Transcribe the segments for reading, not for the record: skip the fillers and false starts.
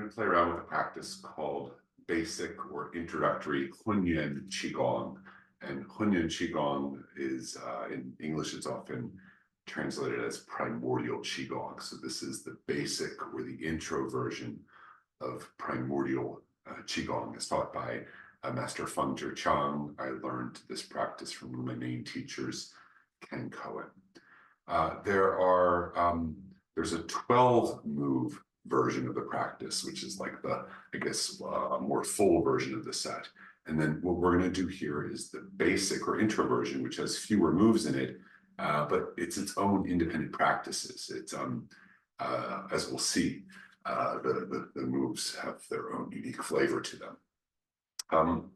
to play around with a practice called basic or introductory Hunyuan Qigong. And Hunyuan Qigong is, in English, it's often translated as Primordial Qigong. So this is the basic or the intro version of Primordial Qigong. It's taught by Master Feng Zhiqiang. I learned this practice from one of my main teachers, Ken Cohen. There's a 12-move version of the practice, which is like the, I guess, more full version of the set. And then what we're going to do here is the basic or intro version, which has fewer moves in it, but it's its own independent practices. It's as we'll see, the moves have their own unique flavor to them.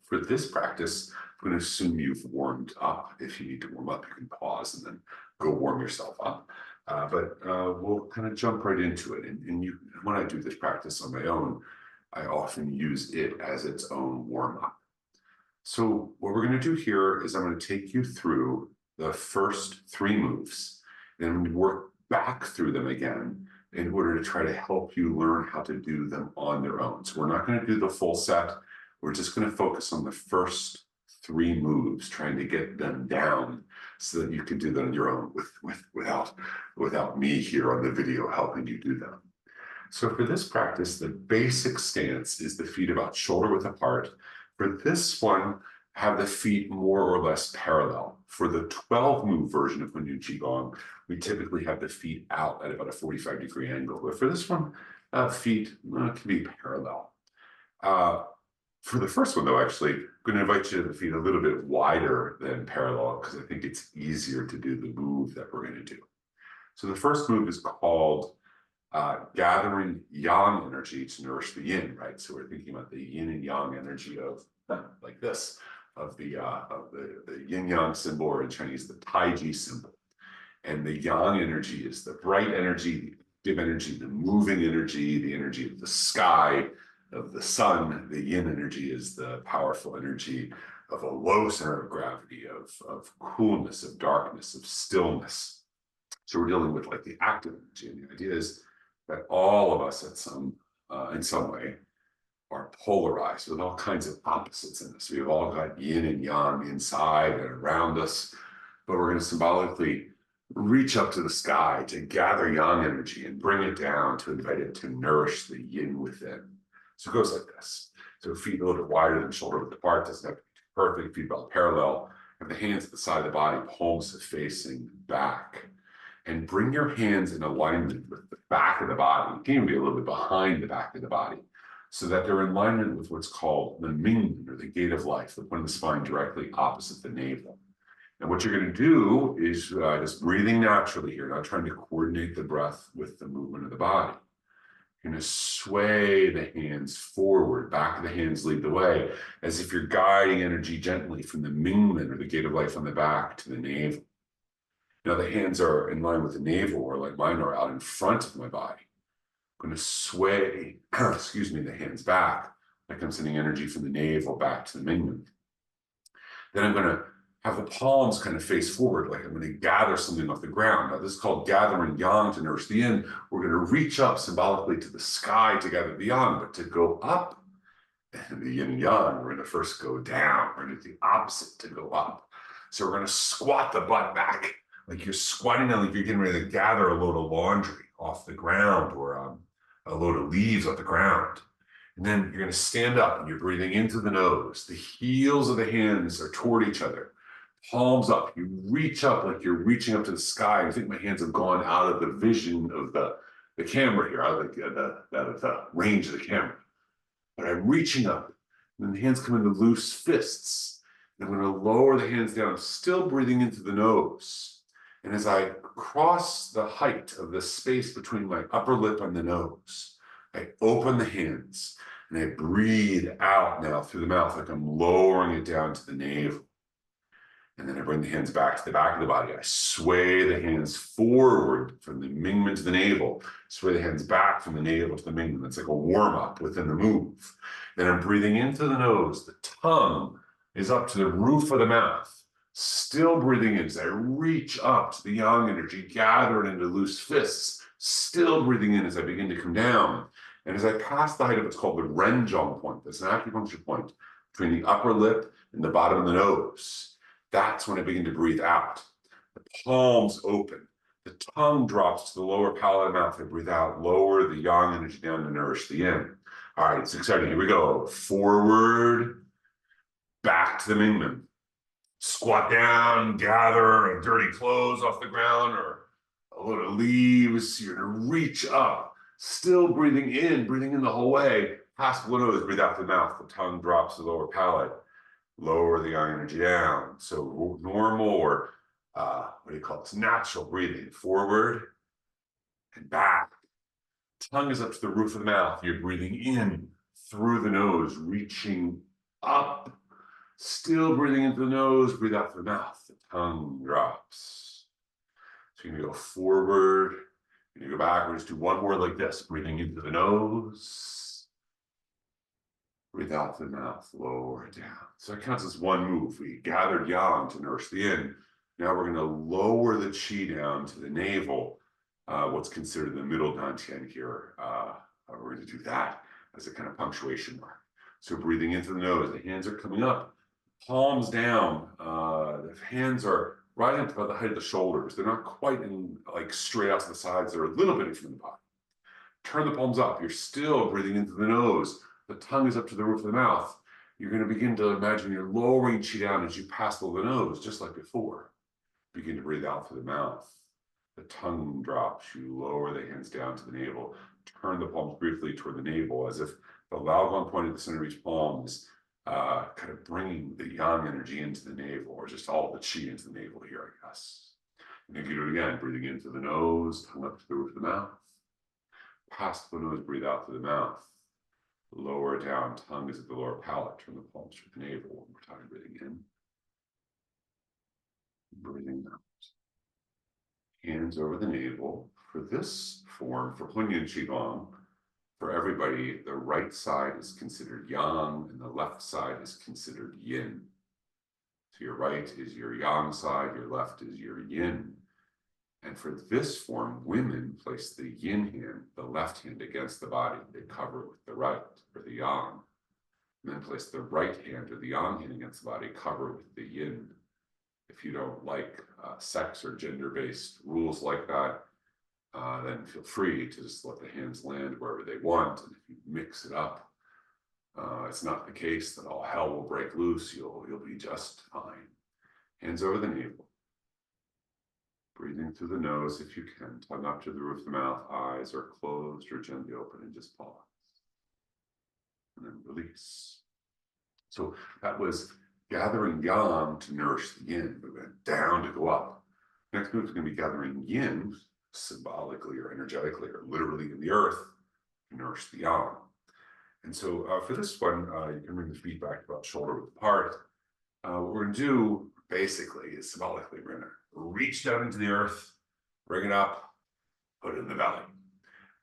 For this practice, I'm going to assume you've warmed up. If you need to warm up, you can pause and then go warm yourself up. But we'll kind of jump right into it. And when I do this practice on my own, I often use it as its own warm-up. So what we're going to do here is I'm going to take you through the first 3 moves and work back through them again in order to try to help you learn how to do them on their own. So we're not going to do the full set. We're just going to focus on the first 3 moves, trying to get them down so that you can do them on your own without me here on the video helping you do them. So for this practice, the basic stance is the feet about shoulder width apart. For this one, have the feet more or less parallel. For the 12-move version of Hunyuan Qigong, we typically have the feet out at about a 45-degree angle. But for this one, feet can be parallel. For the first one, though, actually, I'm going to invite you to the feet a little bit wider than parallel because I think it's easier to do the move that we're going to do. So the first move is called gathering yang energy to nourish the yin, right? So we're thinking about the yin and yang energy of like this, of the yin yang symbol, or in Chinese, the Taiji symbol. And the yang energy is the bright energy, the active energy, the moving energy, the energy of the sky, of the sun. The yin energy is the powerful energy of a low center of gravity, of coolness, of darkness, of stillness. So we're dealing with like the active energy. And the idea is that all of us in some way are polarized with all kinds of opposites in us. We've all got yin and yang inside and around us, but we're going to symbolically reach up to the sky to gather yang energy and bring it down to invite it to nourish the yin within. So it goes like this. So feet a little bit wider than shoulder width apart, doesn't have to be perfect, feet about parallel. Have the hands at the side of the body, palms facing back. And bring your hands in alignment with the back of the body. It can even be a little bit behind the back of the body, so that they're in alignment with what's called the Ming, or the gate of life, the point of the spine directly opposite the navel. And what you're going to do is just breathing naturally here, not trying to coordinate the breath with the movement of the body. You're going to sway the hands forward, back of the hands lead the way, as if you're guiding energy gently from the Mingmen, or the gate of life on the back, to the navel. Now the hands are in line with the navel, or like mine are out in front of my body. I'm going to sway, the hands back, like I'm sending energy from the navel back to the Mingmen. Then I'm going to have the palms kind of face forward, like I'm going to gather something off the ground. Now this is called gathering yang to nourish the yin. We're going to reach up symbolically to the sky to gather the yang, but to go up, and the yin and yang, we're going to first go down. We're going to do the opposite to go up. So we're going to squat the butt back, like you're squatting down, like you're getting ready to gather a load of laundry off the ground, or a load of leaves off the ground. And then you're going to stand up and you're breathing into the nose. The heels of the hands are toward each other. Palms up. You reach up like you're reaching up to the sky. I think my hands have gone out of the vision of the camera here, out of the range of the camera. But I'm reaching up. And then the hands come into loose fists. And I'm going to lower the hands down, still breathing into the nose. And as I cross the height of the space between my upper lip and the nose, I open the hands and I breathe out now through the mouth, like I'm lowering it down to the navel. And then I bring the hands back to the back of the body. I sway the hands forward from the Mingmen to the navel, sway the hands back from the navel to the Mingmen. It's like a warm-up within the move. Then I'm breathing into the nose. The tongue is up to the roof of the mouth. Still breathing in as I reach up to the yang energy, gather it into loose fists. Still breathing in as I begin to come down. And as I pass the height of what's called the Renjong point, that's an acupuncture point between the upper lip and the bottom of the nose, that's when I begin to breathe out. The palms open. The tongue drops to the lower palate of the mouth. I breathe out, lower the yang energy down to nourish the yin. All right, it's exciting. Here we go. Forward, back to the Mingmen. Squat down, gather dirty clothes off the ground or a load of leaves. You're going to reach up, still breathing in the whole way. Past the nose, breathe out the mouth. The tongue drops to the lower palate. Lower the yang energy down. So normal or what do you call this? Natural breathing. Forward and back. Tongue is up to the roof of the mouth. You're breathing in through the nose, reaching up. Still breathing into the nose, breathe out through the mouth. The tongue drops. So you're going to go forward. You're going to go backwards. Do one more like this. Breathing into the nose. Breathe out through the mouth. Lower down. So it counts as one move. We gathered yang to nourish the yin. Now we're going to lower the qi down to the navel. What's considered the middle dantian here. We're going to do that as a kind of punctuation mark. So breathing into the nose. The hands are coming up. Palms down. The hands are right up about the height of the shoulders. They're not quite in like straight out to the sides. They're a little bit in from the bottom. Turn the palms up. You're still breathing into the nose. The tongue is up to the roof of the mouth. You're going to begin to imagine you're lowering qi down as you pass below the nose, just like before. Begin to breathe out through the mouth. The tongue drops. You lower the hands down to the navel. Turn the palms briefly toward the navel as if the Laogang point at the center of each palm is kind of bringing the yang energy into the navel, or just all the qi into the navel here, I guess. And if you do it again, breathing into the nose, tongue up to the roof of the mouth. Past the nose, breathe out through the mouth. Lower down, tongue is at the lower palate. Turn the palms to the navel. One more time, breathing in. Breathing out. Hands over the navel. For this form, for Hunyuan Qigong, for everybody, the right side is considered yang and the left side is considered yin. So your right is your yang side, your left is your yin. And for this form, women place the yin hand, the left hand against the body. They cover it with the right, or the yang. And then place the right hand, or the yang hand against the body, cover it with the yin. If you don't like sex or gender-based rules like that, then feel free to just let the hands land wherever they want. And if you mix it up, it's not the case that all hell will break loose. You'll be just fine. Hands over the navel. Breathing through the nose if you can. Tongue up to the roof of the mouth. Eyes are closed or gently open, and just pause. And then release. So that was gathering yang to nourish the yin. We went down to go up. Next move is going to be gathering yin, symbolically or energetically or literally in the earth, to nourish the yang. And so for this one, you can bring the feet back about shoulder width apart. What we're going to do basically is symbolically, we're going to reach down into the earth, bring it up, put it in the belly.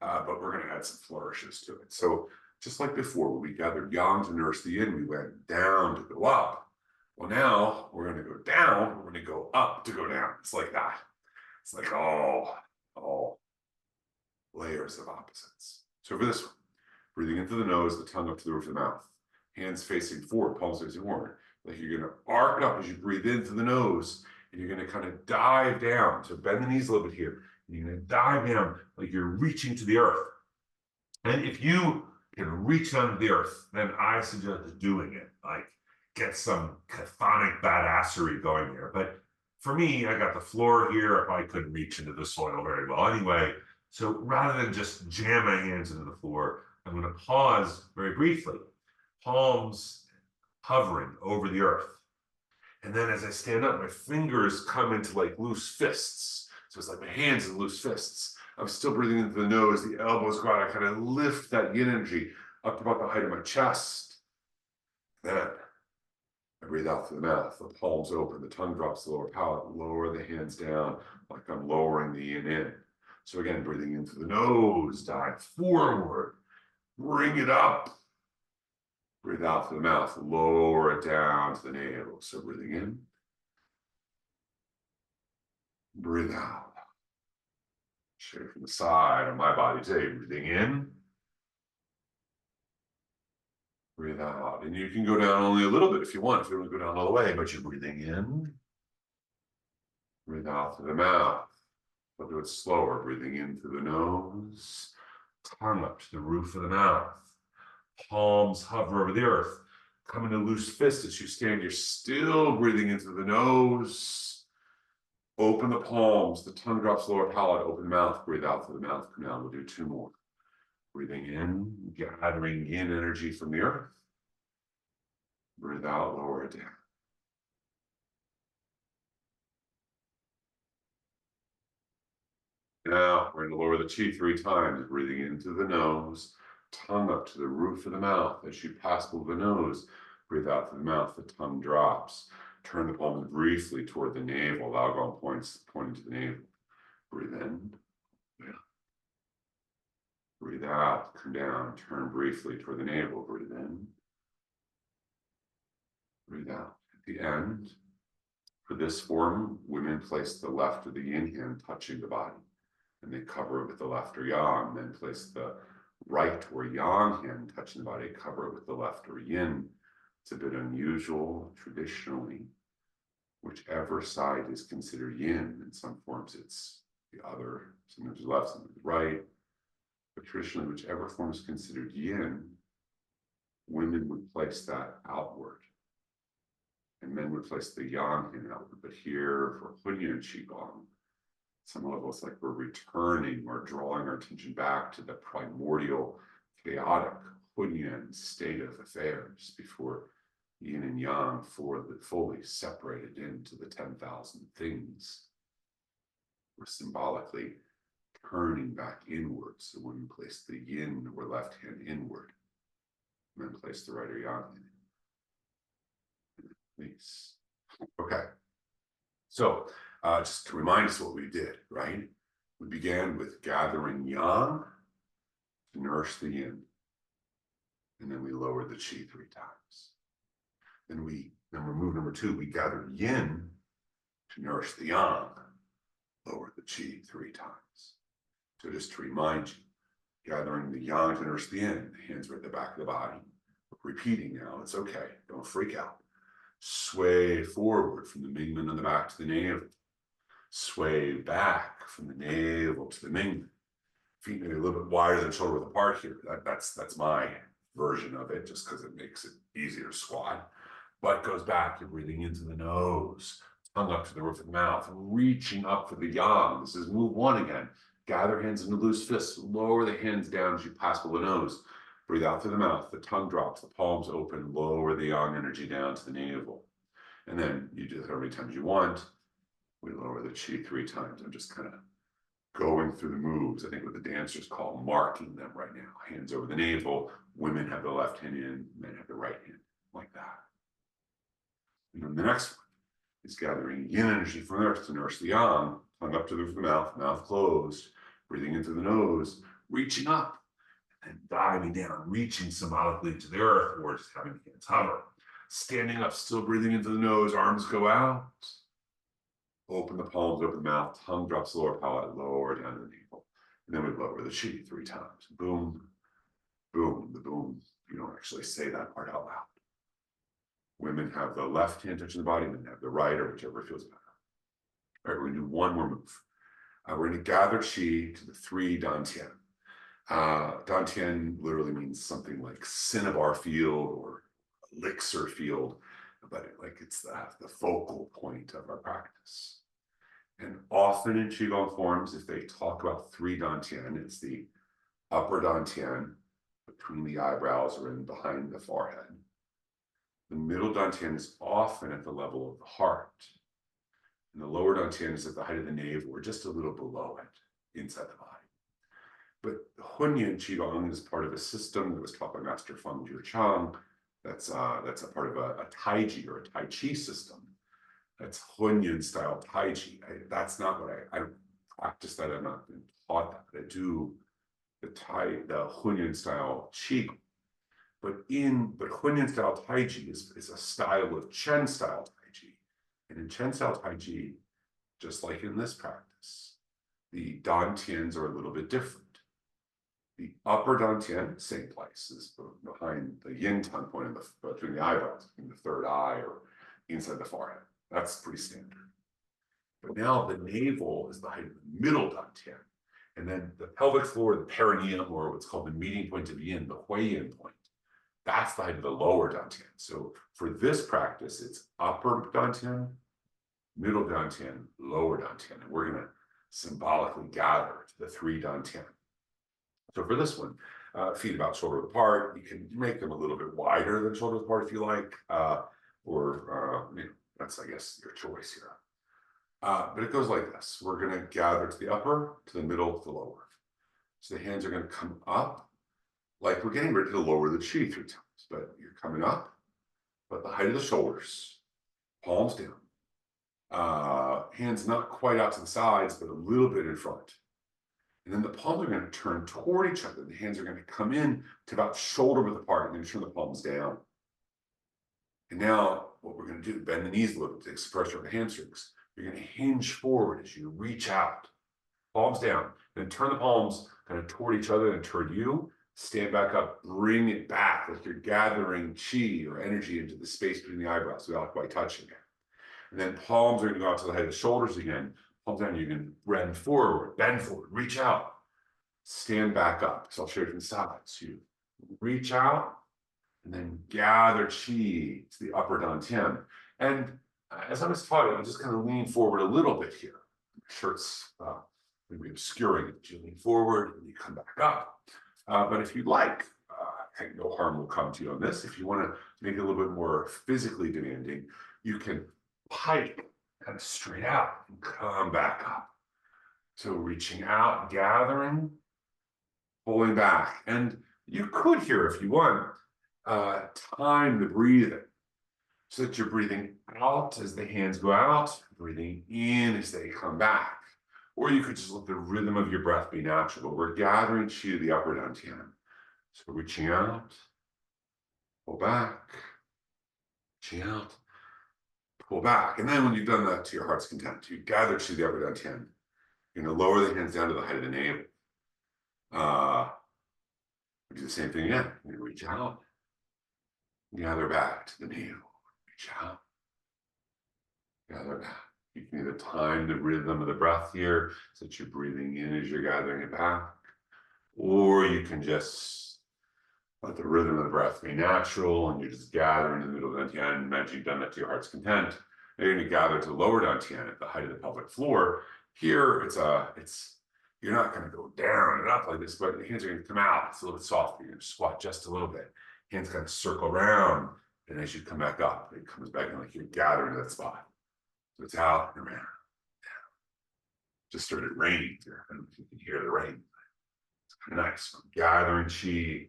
But we're going to add some flourishes to it. So just like before, when we gathered yang to nourish the yin, we went down to go up. Well, now we're going to go down, we're going to go up to go down. It's like that. It's like all layers of opposites. So for this one, breathing into the nose, the tongue up to the roof of the mouth, hands facing forward, palms facing forward. Like you're going to arc up as you breathe in through the nose, and you're going to kind of dive down. So bend the knees a little bit here. And you're going to dive down like you're reaching to the earth. And if you can reach down to the earth, then I suggest doing it. Like get some chthonic badassery going there. But for me, I got the floor here. I couldn't reach into the soil very well anyway. So rather than just jam my hands into the floor, I'm going to pause very briefly. Palms hovering over the earth. And then as I stand up, my fingers come into like loose fists. So it's like my hands in loose fists. I'm still breathing into the nose. The elbows go out. I kind of lift that yin energy up to about the height of my chest. Then I breathe out through the mouth. The palms open. The tongue drops the lower palate. Lower the hands down like I'm lowering the yin in. So again, breathing into the nose. Dive forward. Bring it up. Breathe out through the mouth, lower it down to the navel. So breathing in, breathe out. Shake from the side of my body today. Breathing in, Breathe out. And you can go down only a little bit if you want, if you don't want to go down all the way, but you're breathing in. Breathe out through the mouth. But do it slower. Breathing in through the nose. Tongue up to the roof of the mouth. Palms hover over the earth. Come into loose fist as you stand. You're still breathing in through the nose. Open the palms. The tongue drops lower palate. Open the mouth. Breathe out through the mouth. Come down. We'll do 2 more. Breathing in, gathering in energy from the earth. Breathe out, lower it down. Now we're going to lower the chi 3 times, breathing in through the nose, tongue up to the roof of the mouth. As you pass below the nose, breathe out through the mouth, the tongue drops. Turn the palms briefly toward the navel, Gōng pointing to the navel. Breathe in. Yeah. Breathe out, come down, turn briefly toward the navel. Breathe in. Breathe out. At the end, for this form, women place the left or the yin hand touching the body, and they cover it with the left or yang. Then place the right or yang hand touching the body, cover it with the left or yin. It's a bit unusual. Traditionally, whichever side is considered yin. In some forms, it's the other. Sometimes left, sometimes right. But traditionally, whichever form is considered yin, women would place that outward. And men would place the yang hand outward. But here, for Hunyuan Qigong, some level it's like we're returning or drawing our attention back to the primordial, chaotic Hunyuan state of affairs before yin and yang fully separated into the 10,000 things. We're symbolically turning back inwards. So women place the yin or left hand inward, men place the right or yang hand. Please. Okay. So just to remind us what we did, right? We began with gathering yang to nourish the yin. And then we lowered the chi 3 times. Then we're move number 2, we gathered yin to nourish the yang, lowered the chi 3 times. So just to remind you, gathering the yang to nourish the yin, the hands are at the back of the body. We're repeating now, it's okay, don't freak out. Sway forward from the Mingmen on the back to the navel. Sway back from the navel to the Mingmen. Feet maybe a little bit wider than shoulder width apart here. That's my version of it, just because it makes it easier to squat. Butt goes back, you're breathing into the nose. Tongue up to the roof of the mouth, reaching up for the yang. This is move 1 again. Gather hands into loose fists. Lower the hands down as you pass below the nose. Breathe out through the mouth, the tongue drops, the palms open, lower the yang energy down to the navel. And then you do that how many times you want. We lower the chi 3 times. I'm just kind of going through the moves. I think what the dancers call marking them right now. Hands over the navel. Women have the left hand in, men have the right hand, like that. And then the next one is gathering yin energy from earth to nourish the yang. Tongue up to the roof of the mouth, mouth closed. Breathing into the nose, reaching up. And diving down, reaching symbolically to the earth, or just having the hands hover. Standing up, still breathing into the nose, arms go out. Open the palms, open the mouth, tongue drops lower palate, lower down to the navel. And then we lower the chi 3 times. Boom, boom, the boom. You don't actually say that part out loud. Women have the left hand touching the body, men have the right, or whichever feels better. All right, we're going to do 1 more move. We're going to gather chi to the 3 dantian. Dantian literally means something like cinnabar field or elixir field, but it's the focal point of our practice. And often in Qigong forms, if they talk about 3 dantian, it's the upper dantian between the eyebrows or in behind the forehead. The middle dantian is often at the level of the heart. And the lower dantian is at the height of the navel or just a little below it, inside the body. But Hunyuan Qigong is part of a system that was taught by Master Feng Zhiqiang. That's a part of a Taiji or a Tai Chi system. That's Hunyuan style Taiji. That's not what I practice that. I've not been taught that, but I do the Hunyuan style Qigong. But Hunyuan style Taiji is a style of Chen style Taiji. And in Chen style Taiji, just like in this practice, the dantians are a little bit different. The upper dantian, same place, is behind the yin tongue point in between the eyebrows, in the third eye or inside the forehead. That's pretty standard. But now the navel is the height of the middle dantian. And then the pelvic floor, the perineum, or what's called the meeting point of yin, the Hunyuan point, that's the height of the lower dantian. So for this practice, it's upper dantian, middle dantian, lower dantian. And we're going to symbolically gather to the three dantian. So for this one, feet about shoulder apart. You can make them a little bit wider than shoulder apart if you like, that's, I guess, your choice here. But it goes like this. We're going to gather to the upper, to the middle, to the lower. So the hands are going to come up, like we're getting ready to lower the chi 3 times, but you're coming up, but the height of the shoulders, palms down. Hands not quite out to the sides, but a little bit in front. And then the palms are going to turn toward each other. The hands are going to come in to about shoulder width apart. You're going to turn the palms down. And now what we're going to do, bend the knees a little bit to take some pressure on the hamstrings. You're going to hinge forward as you reach out. Palms down. Then turn the palms kind of toward each other and toward you. Stand back up. Bring it back like you're gathering chi or energy into the space between the eyebrows without quite touching it. And then palms are going to go out to the height of the shoulders again. Palms down, you can bend forward, reach out, stand back up. So I'll show you from the sides. You reach out and then gather chi to the upper dantian. And as I was taught, you just kind of lean forward a little bit here. Shirt's maybe obscuring it. You lean forward and you come back up. But if you'd like, no harm will come to you on this. If you want to make it a little bit more physically demanding, you can pike kind of straight out and come back up. So reaching out, gathering, pulling back. And you could here, if you want, time the breathing so that you're breathing out as the hands go out, breathing in as they come back. Or you could just let the rhythm of your breath be natural. But we're gathering chi to the upper dantian. So reaching out, pull back, reaching out, pull back. And then when you've done that to your heart's content, you gather to the upper dantian. You're going to lower the hands down to the height of the navel. Do the same thing again. You're going to reach out, gather back to the navel. Reach out, gather back. You can either time the rhythm of the breath here so that you're breathing in as you're gathering it back, or you can just let the rhythm of the breath be natural and you're just gathering in the middle of the dantian. Imagine you've done that to your heart's content. Now you're going to gather to the lower dantian at the height of the pelvic floor. Here, you're not going to go down and up like this, but the hands are going to come out. It's a little bit softer. You're going to squat just a little bit. Hands kind of circle around, and as you come back up, it comes back in like you're gathering to that spot. So it's out and around. Just started raining here. I don't know if you can hear the rain. It's kind of nice. I'm gathering chi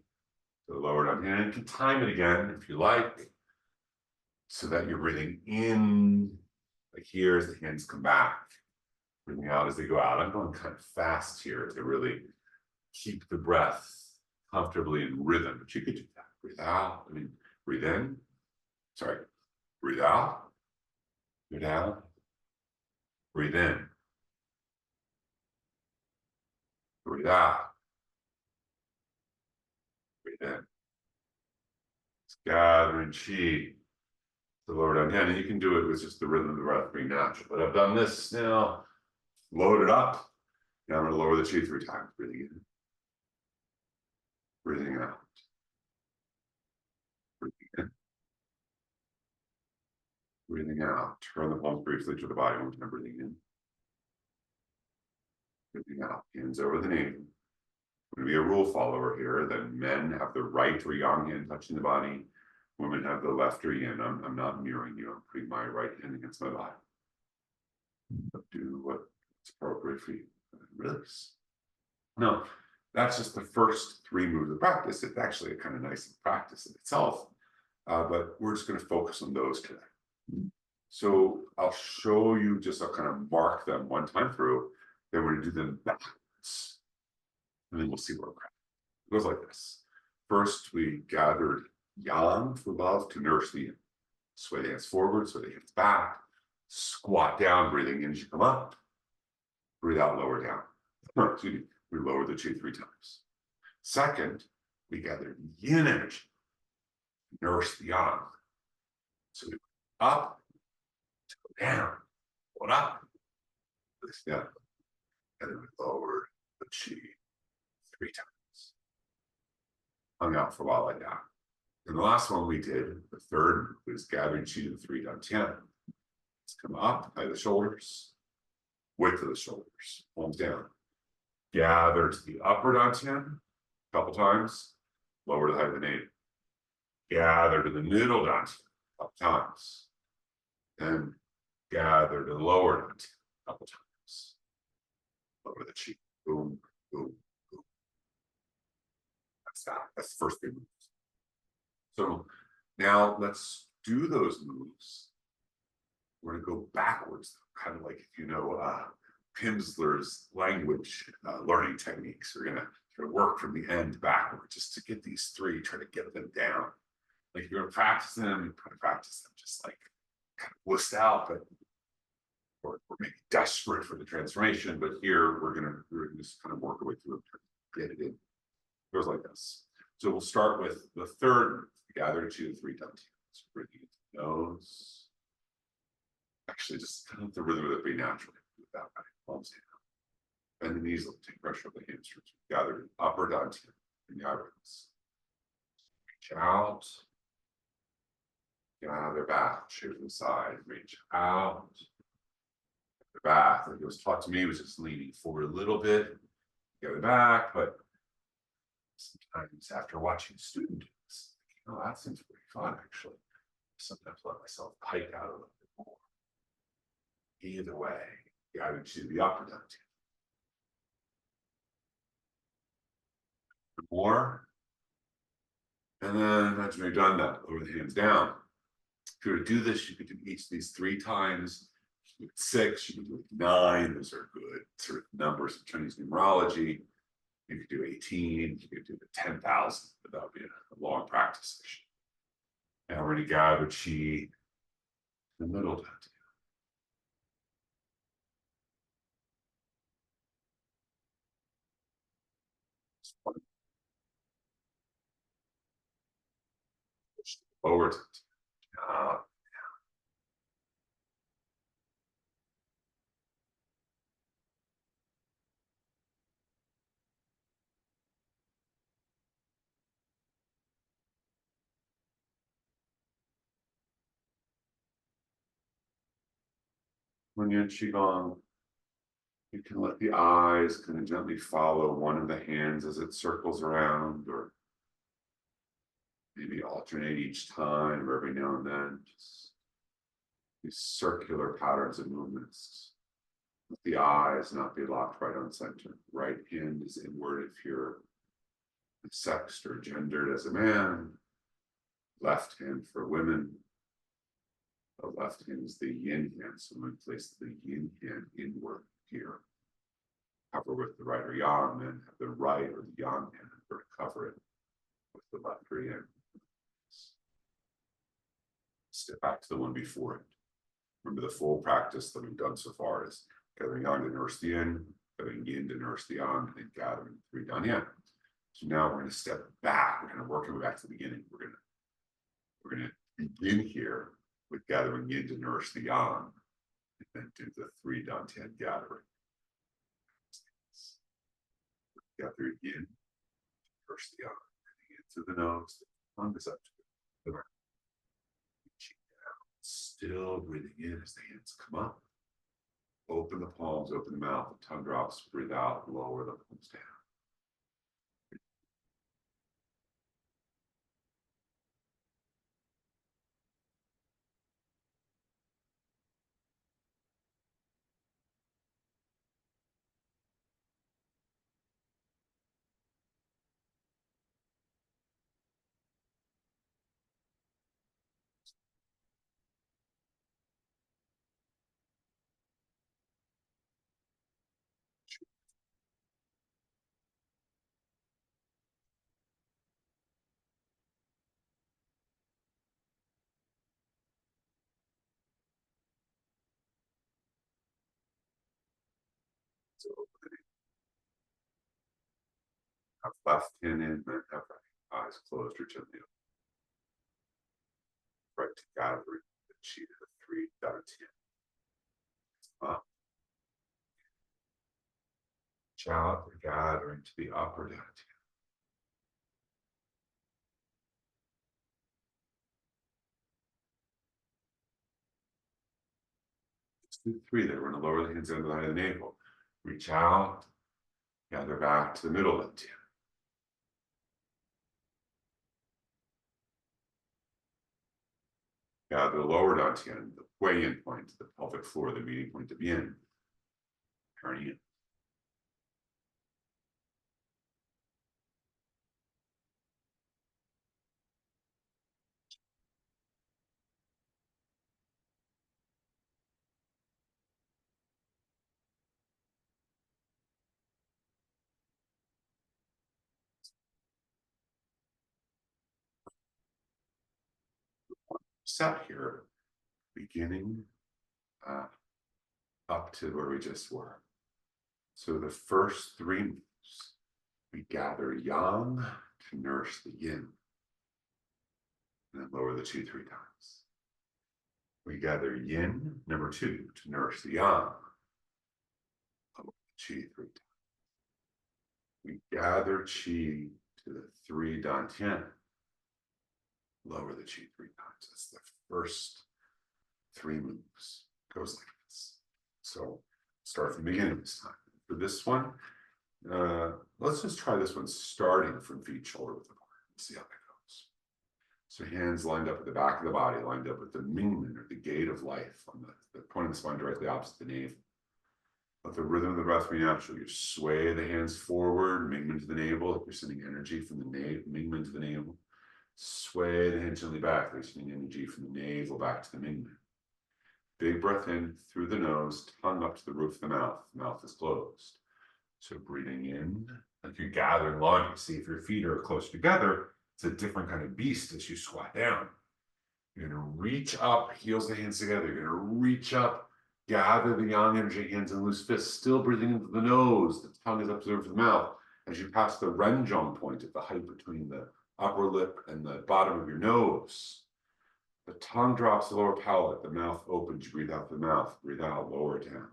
to the lower dantian. And you can time it again if you like, so that you're breathing in, like here as the hands come back. Breathing out as they go out. I'm going kind of fast here to really keep the breath comfortably in rhythm, but you could do that. Breathe out, breathe in. Sorry, breathe out, breathe out, breathe in, breathe out, breathe in. It's gathering chi to the lower dantian, and you can do it with just the rhythm of the breath being natural. But I've done this now. Load it up. Now I'm going to lower the chi 3 times. Breathing in. Breathing out. Breathing in. Breathing out. Turn the palms briefly to the body one time. Breathing in. Breathing out. Hands over the navel. I'm going to be a rule follower here that men have the right or yang hand touching the body. Women have the left or yin. I'm not mirroring you. I'm putting my right hand against my body. Do what's appropriate for you. Release. No, that's just the first 3 moves of practice. It's actually a kind of nice practice in itself, but we're just going to focus on those today. So I'll show you, I'll kind of mark them one time through, then we're going to do them backwards, and then we'll see where we're at. It goes like this. First, we gathered yang from above to nourish the yin. Sway the hands forward, sway the hands back, squat down, breathing in as you come up, breathe out, lower down. Excuse me. We lower the chi 3 times. Second, we gathered yin energy, nurse the yang. So we went up, to go down, going up, this down, and then we lowered the chi 3 times. Hung out for a while like that. And the last one we did, the third, was gathering chi to the 3 dantian. Let's come up by the shoulders, width of the shoulders, palms down. Gather to the upper dantian a couple times, lower to the height of the navel. Gather to the middle dantian a couple times. Then gather to the lower dantian a couple times. Lower the chi. Boom, boom, boom. That's that. That's the first 3 moves. So now let's do those moves. We're going to go backwards, kind of like, if you know, Pimsleur's language learning techniques. We're going to work from the end backward just to get these 3, try to get them down. Like you're going to practice them, you kind of practice them just like kind of wussed out, but we're maybe desperate for the transformation. But here we're going to just kind of work our way through it, get it in. It goes like this. So we'll start with the third, gather to 3 dantians. Breathing into the nose. Actually, just kind of let the rhythm of it be naturally. That way, palms down. Bend the knees, take pressure on the hamstrings. Gather to upper dantian in the eyebrows. Reach out. Gather back, shape to the side, reach out. Gather back. Like it was taught to me, was just leaning forward a little bit. Gather back, but sometimes after watching a student do this, oh, that seems pretty fun actually. Sometimes let myself pike out a little bit more. Either way, gather to the upper dantian. More. And then after you've done that, lower the hands down. If you were to do this, you could do each of these 3 times. You could do it 6, you could do it 9. Those are good sort of numbers in Chinese numerology. You could do 18, you could do the 10,000, but that would be a long practice session. Now we're going to gather chi in the middle dantian. Lower dantian. Hunyuan Qigong, you can let the eyes kind of gently follow one of the hands as it circles around, or maybe alternate each time, or every now and then. Just these circular patterns of movements. Let the eyes not be locked right on center. Right hand is inward if you're sexed or gendered as a man. Left hand for women. The left hand is the yin hand, so I'm going to place the yin hand inward here. Cover with the right or yang, then have the right or the yang hand or cover it with the left or yin. Step back to the one before it. Remember the full practice that we've done so far is gathering yang to nurse the yin, gathering yin to nurse the yang, and gathering 3 dantian. So now we're going to step back. We're going to work our way back to the beginning. We're going to begin here with gathering yin to nurse the yang, and then do the 3 dantian gathering. Gather yin, nurse the yang, breathing in through the nose, the tongue is up to the right. Reaching down, still breathing in as the hands come up. Open the palms, open the mouth, the tongue drops, breathe out, lower the palms down. So Have left hand in, then have right. Eyes closed or gently open. Right to gathering the chi to the 3 dantian. Up. Reach out the gathering to the upper dantian. 3 there. We're going to lower the hands under the height of the navel. Reach out, gather back to the middle dantian. Gather the lower dantian, the Hunyuan point, the pelvic floor, the meeting point of yin. Turning in. Set here, beginning up to where we just were. So the first 3 moves, we gather yang to nourish the yin, and then lower the chi 3 times. We gather yin, number 2, to nourish the yang, lower the chi 3 times. We gather chi to the 3 dantian, lower the chi 3 times. That's the first 3 moves. It goes like this. So start from the beginning this time. For this one, let's just try this one starting from feet shoulder width apart. See how that goes. So hands lined up at the back of the body, lined up with the mingmen or the gate of life on the point of the spine directly opposite the navel. Let the rhythm of the breath be natural. You sway the hands forward, mingmen to the navel. If you're sending energy from the mingmen to the navel, sway the hands gently back. They're sending energy from the navel back to the mingmen. Big breath in through the nose, tongue up to the roof of the mouth. The mouth is closed. So breathing in, like you're gathering laundry. See, if your feet are close together, it's a different kind of beast as you squat down. You're going to reach up, heels and hands together. You're going to reach up, gather the yang energy, hands and loose fists, still breathing into the nose. The tongue is up to the roof of the mouth. As you pass the renjong point at the height between the upper lip and the bottom of your nose, the tongue drops the lower palate, the mouth opens, you breathe out the mouth, breathe out, lower down.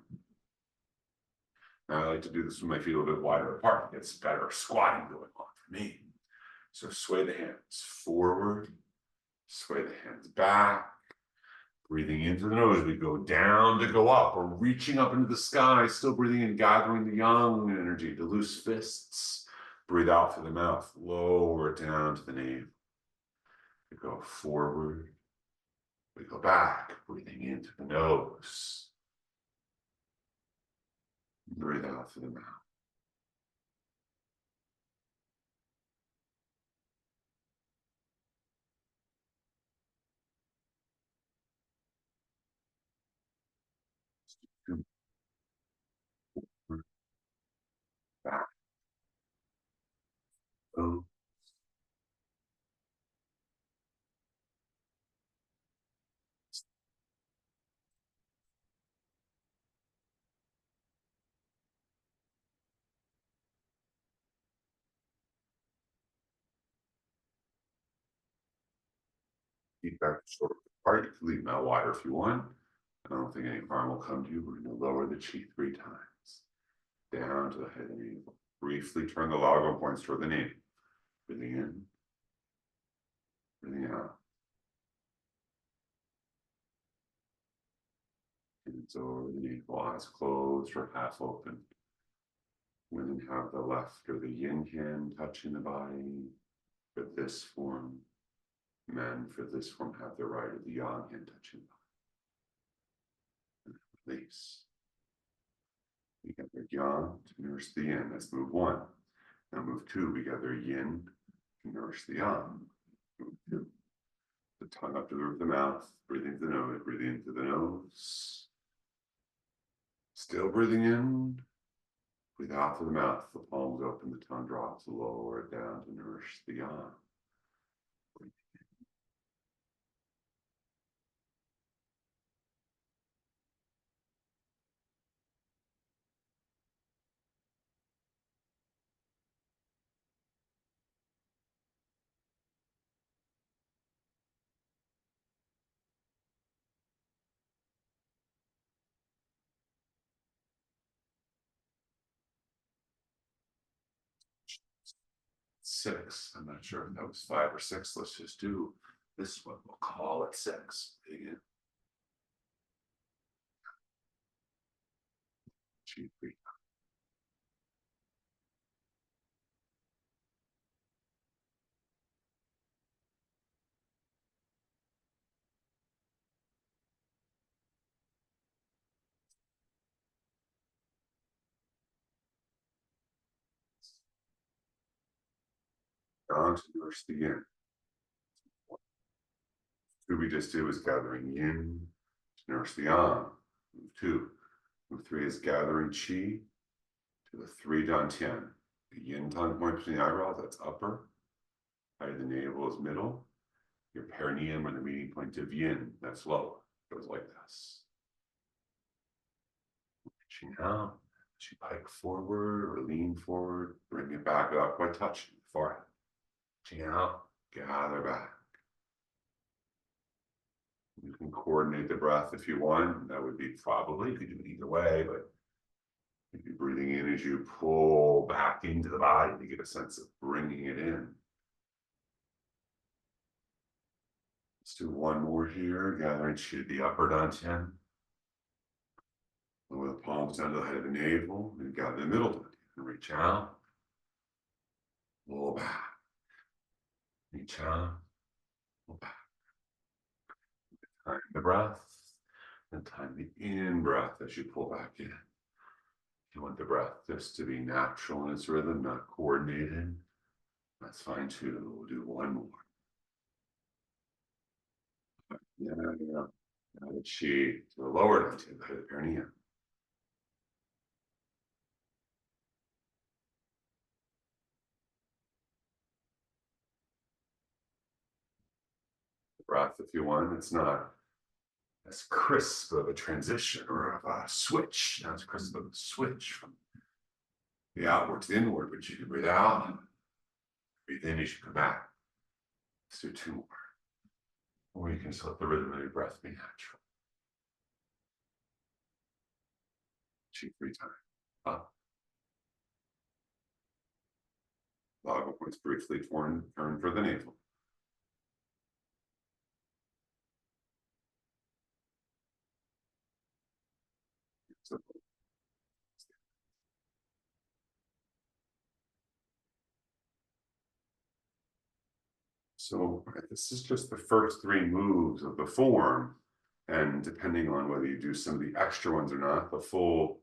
Now I like to do this with my feet a little bit wider apart. It's better squatting going on for me. So sway the hands forward, sway the hands back. Breathing into the nose, we go down to go up. We're reaching up into the sky, still breathing in, gathering the yang energy, the loose fists. Breathe out through the mouth, lower down to the navel. We go forward. We go back, breathing into the nose. Breathe out through the mouth. Back. Oh. Keep back short apart. You can leave them out wider if you want. I don't think any harm will come to you. We're going to lower the chi 3 times. Down to the head of the navel. Briefly turn the logo points toward the navel. Breathing in. Breathing out. Hands over the navel, eyes closed or half open. Women have the left or the yin hand touching the body for this form. Men for this form have the right or the yang hand touching the body. And release. We gather yang to nourish the yin. That's move 1. Now move 2, we gather yin to nourish the yang. Move 2. The tongue up to the roof of the mouth, breathing into the nose, breathing into the nose. Still breathing in. Breathe out through the mouth. The palms open, the tongue drops lower down to nourish the yang. 6. I'm not sure if that was 5 or 6. Let's just do this one. We'll call it 6. Again. Qi 3. On to nurse the yin. 2 we just did was gathering yin to nurse the yang. Move 2. Move 3 is gathering qi to the 3 dantian. The yin tongue point between the eyebrows, that's upper. Height of the navel is middle. Your perineum or the meeting point of yin, that's lower. Goes like this. Reaching out, as you pike forward or lean forward, bring it back up by touching the forehead. Reaching out, gather back. You can coordinate the breath if you want. That would be probably, you could do it either way, but you'd be breathing in as you pull back into the body to get a sense of bringing it in. Let's do one more here, gathering to the upper dantian. With the palms down to the head of the navel, and gather the middle dantian. And reach out, pull back. Reach out, pull back. Time the breath, and time the in breath as you pull back in. You want the breath just to be natural in its rhythm, not coordinated. That's fine too. We'll do one more. Yeah. Now the qi to the lower dantian, the head of the perineum. The breath, if you want, it's not as crisp of a transition or of a switch. Not as crisp of a switch from the outward to the inward, but you can breathe out, breathe in as you come back. Let's do 2 more. Or you can just let the rhythm of your breath be natural. Qi 3 times. Up. Vagal points briefly turn for the navel. So this is just the first 3 moves of the form. And depending on whether you do some of the extra ones or not, the full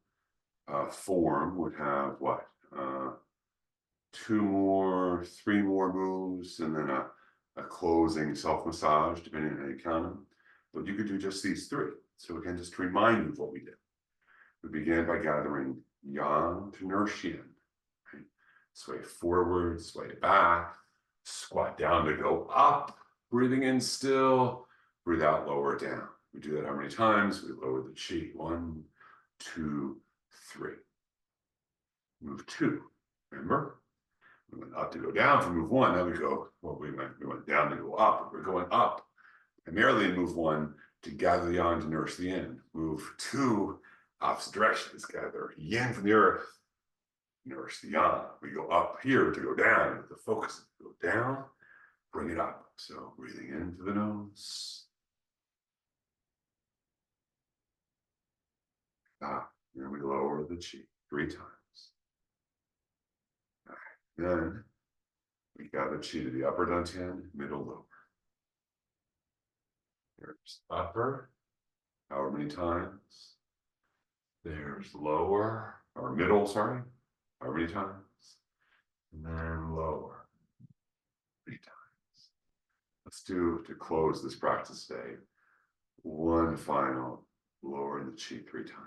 form would have what? 2 more, 3 more moves, and then a closing self-massage, depending on how you count them. But you could do just these 3. So again, just to remind you of what we did. We began by gathering yang to nurse yin. Right? Sway forward, sway back, squat down to go up, breathing in still, breathe out, lower down. We do that how many times? We lower the qi. 1, 2, 3. Move 2. Remember? We went up to go down for move 1. Now we go, well, we went down to go up. We're going up primarily in move 1 to gather the yang to nurse the yin. Move 2, opposite direction, is gather yin from the earth, nurse the yang. We go up here to go down with the focus. Go down, bring it up. So breathing into the nose. Then we lower the qi 3 times. All right. Then we gather qi to the upper dantian, middle, lower. There's upper, however many times. There's lower, or middle, sorry, however many times. And then lower, 3 times. Let's do, to close this practice day, one final lower the qi 3 times.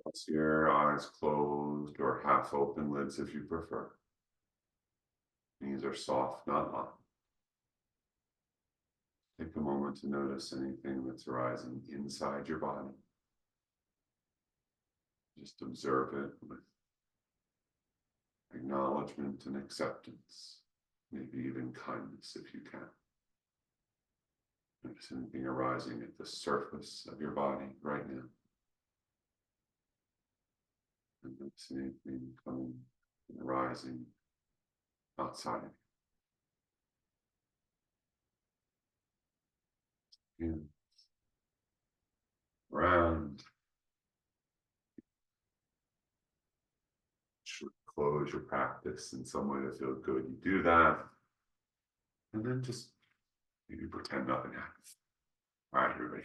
Plus your eyes closed or half open lids if you prefer. Knees are soft, not locked. Take a moment to notice anything that's arising inside your body. Just observe it with acknowledgement and acceptance, maybe even kindness if you can. Notice anything arising at the surface of your body right now. And notice anything coming and arising outside of you. Around. Should close your practice in some way that feels good. You do that. And then just maybe pretend nothing happens. All right, everybody.